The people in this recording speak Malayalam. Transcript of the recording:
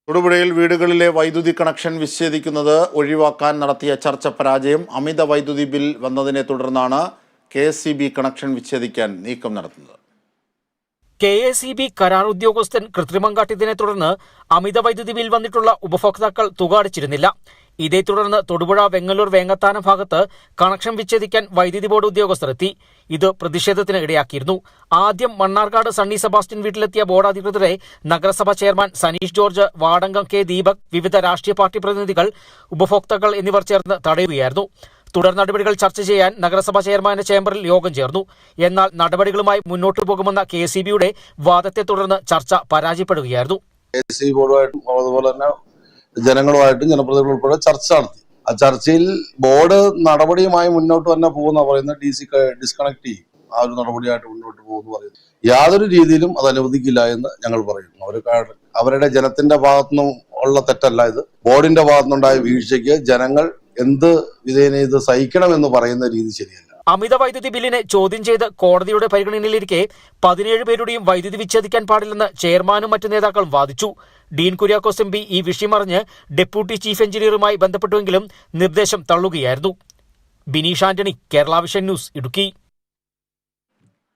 തൊടുപുഴയിൽ വീടുകളിലെ വൈദ്യുതി കണക്ഷൻ വിച്ഛേദിക്കുന്നത് ഒഴിവാക്കാൻ നടത്തിയ ചർച്ച പരാജയം. അമിത വൈദ്യുതി ബിൽ വന്നതിനെ തുടർന്നാണ് KSEB കണക്ഷൻ വിച്ഛേദിക്കാൻ നീക്കം നടത്തുന്നത്. KSEB കരാർ ഉദ്യോഗസ്ഥൻ കൃത്രിമം കാട്ടിയതിനെ തുടർന്ന് അമിത വൈദ്യുതി ബിൽ വന്നിട്ടുള്ള ഉപഭോക്താക്കൾ തുക അടച്ചിരുന്നില്ല. ഇതേ തുടർന്ന് തൊടുപുഴ വെങ്ങല്ലൂർ വേങ്ങത്താനം ഭാഗത്ത് കണക്ഷൻ വിച്ഛേദിക്കാൻ വൈദ്യുതി ബോർഡ് ഉദ്യോഗസ്ഥർ എത്തി. ഇത് പ്രതിഷേധത്തിന് ഇടയാക്കിയിരുന്നു. ആദ്യം മണ്ണാർക്കാട് സണ്ണി സെബാസ്റ്റ്യൻ വീട്ടിലെത്തിയ ബോർഡ് അധികൃതരെ നഗരസഭ ചെയർമാൻ സനീഷ് ജോർജ്, വാർഡംഗം K ദീപക്, വിവിധ രാഷ്ട്രീയ പാർട്ടി പ്രതിനിധികൾ, ഉപഭോക്താക്കൾ എന്നിവർ ചേർന്ന് തടയുകയായിരുന്നു. തുടർ നടപടികൾ ചർച്ച ചെയ്യാൻ നഗരസഭാ ചെയർമാന്റെ ചേംബറിൽ യോഗം ചേർന്നു. എന്നാൽ നടപടികളുമായി മുന്നോട്ടു പോകുമെന്ന KSEBയുടെ വാദത്തെ തുടർന്ന് ചർച്ച പരാജയപ്പെടുകയായിരുന്നു. KSEB ബോർഡുമായിട്ടും അതുപോലെ തന്നെ ജനങ്ങളുമായിട്ടും ജനപ്രതിനിധികൾ ഉൾപ്പെടെ ചർച്ച നടത്തി. ആ ചർച്ചയിൽ ബോർഡ് നടപടിയുമായി മുന്നോട്ട് തന്നെ പോകുന്ന പറയുന്നത് ഡിസ്കണക്ട് ചെയ്യും, ആ ഒരു നടപടിയായിട്ട് മുന്നോട്ട് പോകുന്നു പറയുന്നു. യാതൊരു രീതിയിലും അത് അനുവദിക്കില്ല എന്ന് ഞങ്ങൾ പറയുന്നു. അവരുടെ ജനത്തിന്റെ ഭാഗത്തുനിന്നും ഉള്ള തെറ്റല്ല ഇത്. ബോർഡിന്റെ ഭാഗത്തുനിന്നുണ്ടായ വീഴ്ചയ്ക്ക് ജനങ്ങൾ എന്ത് വിധേന ഇത് സഹിക്കണമെന്ന് പറയുന്ന രീതി ശരിയല്ല. അമിത വൈദ്യുതി ബില്ലിനെ ചോദ്യം ചെയ്ത് കോടതിയുടെ പരിഗണനയിലിരിക്കെ 17 പേരുടെയും വൈദ്യുതി വിച്ഛേദിക്കാൻ പാടില്ലെന്ന് ചെയർമാനും മറ്റു നേതാക്കളും വാദിച്ചു. ഡീൻ കുര്യാക്കോസ് MP ഈ വിഷയം അറിഞ്ഞ് ഡെപ്യൂട്ടി ചീഫ് എഞ്ചിനീയറുമായി ബന്ധപ്പെട്ടുവെങ്കിലും നിർദ്ദേശം തള്ളുകയായിരുന്നു. Bineesh Antony, Kerala vision news, Idukki.